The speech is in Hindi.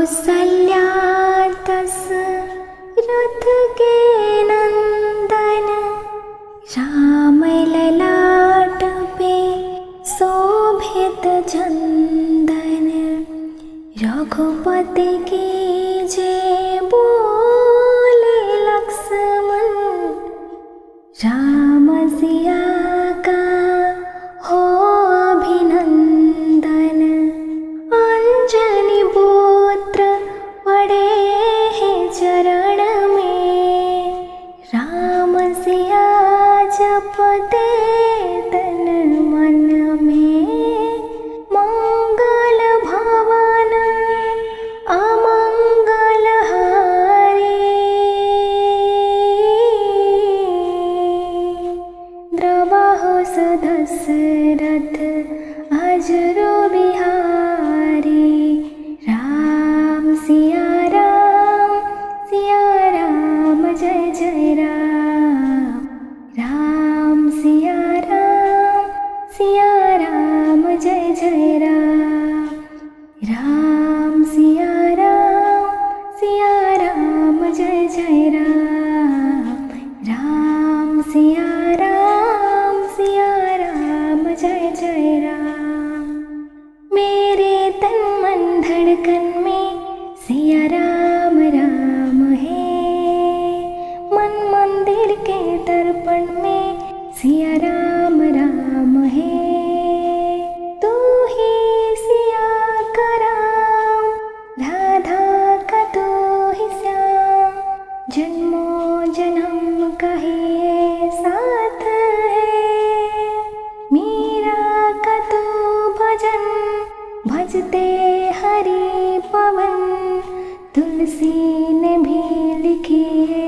कौसल्या दशरथ के नंदन, राम ललाट पे शोभित चंदन। रघुपति की जय बोले लक्ष्मण, राम सिया का हो अभिनंदन। अंजनी पुत्र पड़े हैं चरण में, राम सिया जपते तन मन में। मंगल भवन अमंगल हारी, द्रवहु दशरथ अजरो बिहारी। राम सिया राम जय जय राम। राम सिया राम जय जय राम। राम सिया राम जय जय राम। राम सिया राम जय जय राम। मेरे तन मन धड़कन में सिया राम राम है, मन मंदिर के दर्पण में सिया राम राम है। तू ही सिया का राम, राधा का तू ही श्याम। जन्मों जन्म का ही ये साथ है, मीरा का तू भजन भजते हरि पवन। तुलसी ने भी लिखी है